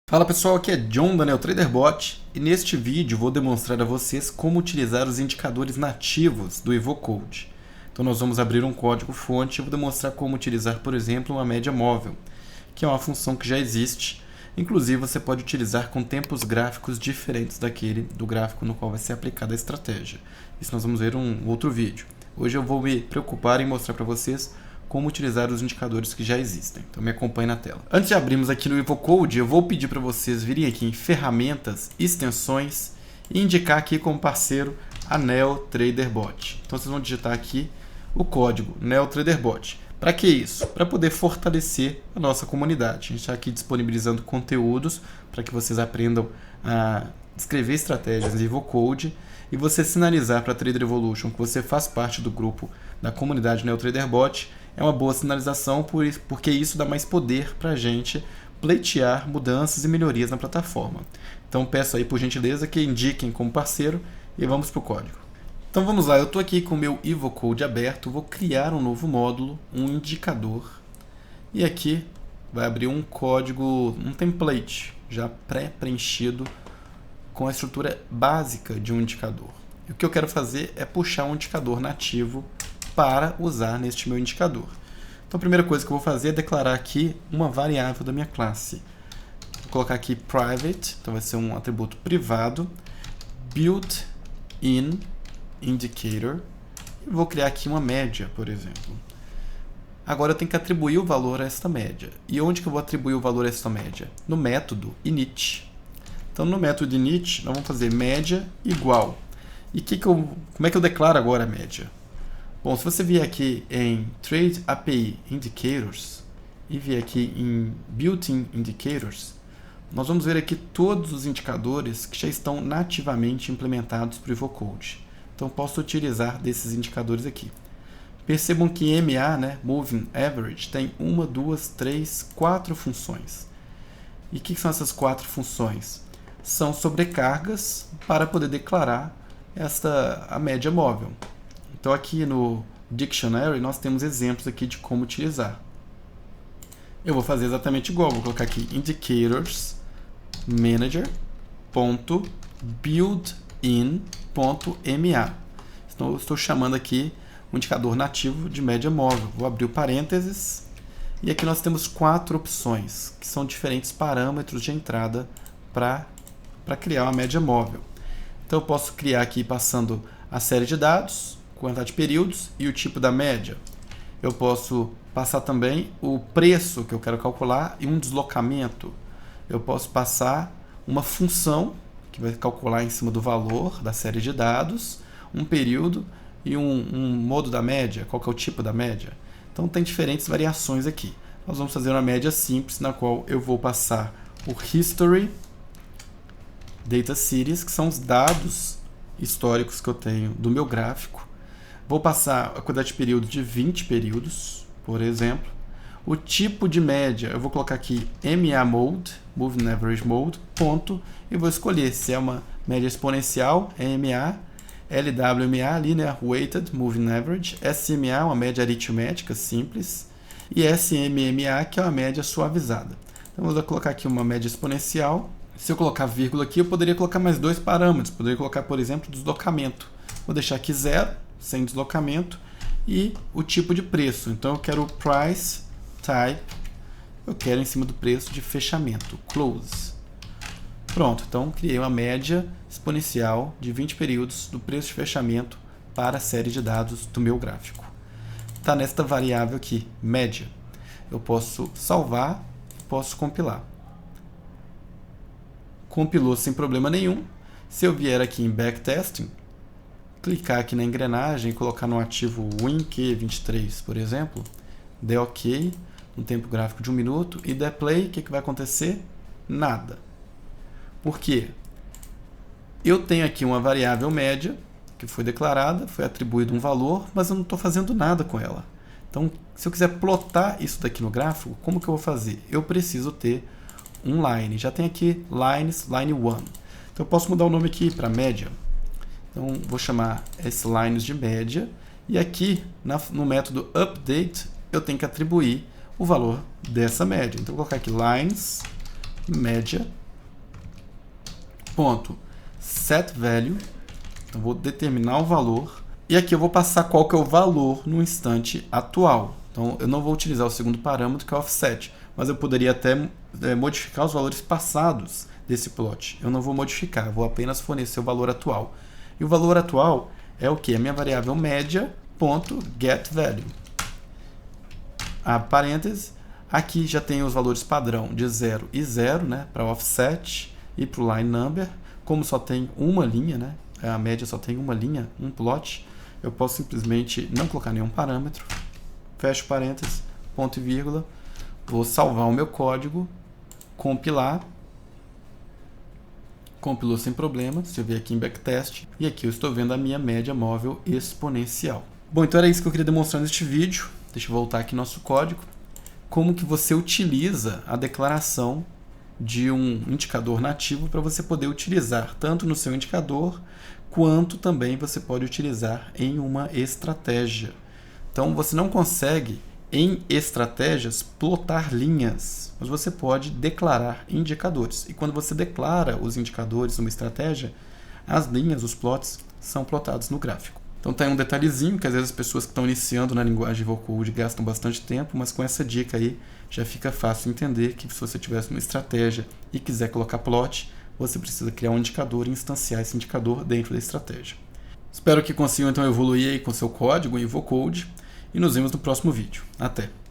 Fala pessoal, aqui é John da NeoTraderBot e neste vídeo vou demonstrar a vocês como utilizar os indicadores nativos do EvoCode. Então nós vamos abrir um código-fonte e vou demonstrar como utilizar, por exemplo, uma média móvel, que é uma função que já existe. Inclusive você pode utilizar com tempos gráficos diferentes daquele do gráfico no qual vai ser aplicada a estratégia. Isso nós vamos ver em um outro vídeo. Hoje eu vou me preocupar em mostrar para vocês como utilizar os indicadores que já existem. Então me acompanhe na tela. Antes de abrirmos aqui no EvoCode, eu vou pedir para vocês virem aqui em Ferramentas, Extensões e indicar aqui como parceiro a NeoTraderBot. Então vocês vão digitar aqui o código NeoTraderBot. Para que isso? Para poder fortalecer a nossa comunidade. A gente está aqui disponibilizando conteúdos para que vocês aprendam a escrever estratégias em EvoCode e você sinalizar para a Trader Evolution que você faz parte do grupo da comunidade NeoTraderBot é uma boa sinalização, porque isso dá mais poder para a gente pleitear mudanças e melhorias na plataforma. Então peço aí por gentileza que indiquem como parceiro e vamos para o código. Então vamos lá, eu estou aqui com o meu EvoCode aberto, vou criar um novo módulo, um indicador, e aqui vai abrir um código, um template já pré-preenchido com a estrutura básica de um indicador. E o que eu quero fazer é puxar um indicador nativo para usar neste meu indicador. Então a primeira coisa que eu vou fazer é declarar aqui uma variável da minha classe. Vou colocar aqui private, então vai ser um atributo privado, built-in indicator, e vou criar aqui uma média, por exemplo. Agora eu tenho que atribuir o valor a esta média. E onde que eu vou atribuir o valor a esta média? No método init. Então no método init nós vamos fazer média igual. E como é que eu declaro agora a média? Bom, se você vier aqui em Trade API Indicators e vier aqui em Built-in Indicators, nós vamos ver aqui todos os indicadores que já estão nativamente implementados para o EvoCode. Então posso utilizar desses indicadores aqui. Percebam que MA, Moving Average, tem 1, 2, 3, 4 funções. E o que são essas 4 funções? São sobrecargas para poder declarar a média móvel. Então aqui no Dictionary nós temos exemplos aqui de como utilizar. Eu vou fazer exatamente igual, vou colocar aqui indicators manager.buildin.ma. Então eu estou chamando aqui um indicador nativo de média móvel. Vou abrir o parênteses e aqui nós temos 4 opções, que são diferentes parâmetros de entrada para criar uma média móvel. Então eu posso criar aqui passando a série de dados, quantidade de períodos e o tipo da média. Eu posso passar também o preço que eu quero calcular e um deslocamento. Eu posso passar uma função que vai calcular em cima do valor da série de dados, um período e um modo da média, qual que é o tipo da média. Então tem diferentes variações aqui. Nós vamos fazer uma média simples na qual eu vou passar o history data series, que são os dados históricos que eu tenho do meu gráfico. Vou passar a quantidade de período de 20 períodos, por exemplo. O tipo de média, eu vou colocar aqui MA Mode, Moving Average Mode, ponto, e vou escolher se é uma média exponencial, MA, LWMA, Linear Weighted Moving Average, SMA, uma média aritmética simples, e SMMA, que é uma média suavizada. Então eu vou colocar aqui uma média exponencial. Se eu colocar vírgula aqui, eu poderia colocar mais 2 parâmetros. Poderia colocar, por exemplo, deslocamento. Vou deixar aqui 0, sem deslocamento, e o tipo de preço. Então eu quero o price type, eu quero em cima do preço de fechamento, close. Pronto, então criei uma média exponencial de 20 períodos do preço de fechamento para a série de dados do meu gráfico. Está nesta variável aqui, média. Eu posso salvar e posso compilar. Compilou sem problema nenhum. Se eu vier aqui em Backtesting, clicar aqui na engrenagem e colocar no ativo WinQ23, por exemplo, der OK, no tempo gráfico de 1 minuto, e der Play, o que vai acontecer? Nada. Por quê? Eu tenho aqui uma variável média, que foi declarada, foi atribuído um valor, mas eu não estou fazendo nada com ela. Então, se eu quiser plotar isso daqui no gráfico, como que eu vou fazer? Eu preciso ter um line. Já tem aqui lines, line 1. Então eu posso mudar o nome aqui para média. Então vou chamar esse lines de média. E aqui no método update eu tenho que atribuir o valor dessa média. Então vou colocar aqui lines média, ponto set value. Então, vou determinar o valor. E aqui eu vou passar qual que é o valor no instante atual. Então, eu não vou utilizar o segundo parâmetro, que é o offset, mas eu poderia até modificar os valores passados desse plot. Eu não vou modificar, vou apenas fornecer o valor atual. E o valor atual é o que? A minha variável média, ponto get value. A parênteses, aqui já tem os valores padrão de 0 e 0, né, para offset e para o line number. Como só tem uma linha, né, a média só tem uma linha, um plot, eu posso simplesmente não colocar nenhum parâmetro, fecho parênteses, ponto e vírgula, vou salvar o meu código, compilar, compilou sem problema, você vê aqui em backtest, e aqui eu estou vendo a minha média móvel exponencial. Bom, então era isso que eu queria demonstrar neste vídeo. Deixa eu voltar aqui no nosso código. Como que você utiliza a declaração de um indicador nativo para você poder utilizar tanto no seu indicador, quanto também você pode utilizar em uma estratégia. Então, você não consegue, em estratégias, plotar linhas, mas você pode declarar indicadores. E quando você declara os indicadores numa estratégia, as linhas, os plots, são plotados no gráfico. Então tem um detalhezinho que às vezes as pessoas que estão iniciando na linguagem Vocode gastam bastante tempo, mas com essa dica aí já fica fácil entender que se você tivesse uma estratégia e quiser colocar plot, você precisa criar um indicador e instanciar esse indicador dentro da estratégia. Espero que consigam então evoluir aí com seu código em Vocode e nos vemos no próximo vídeo. Até!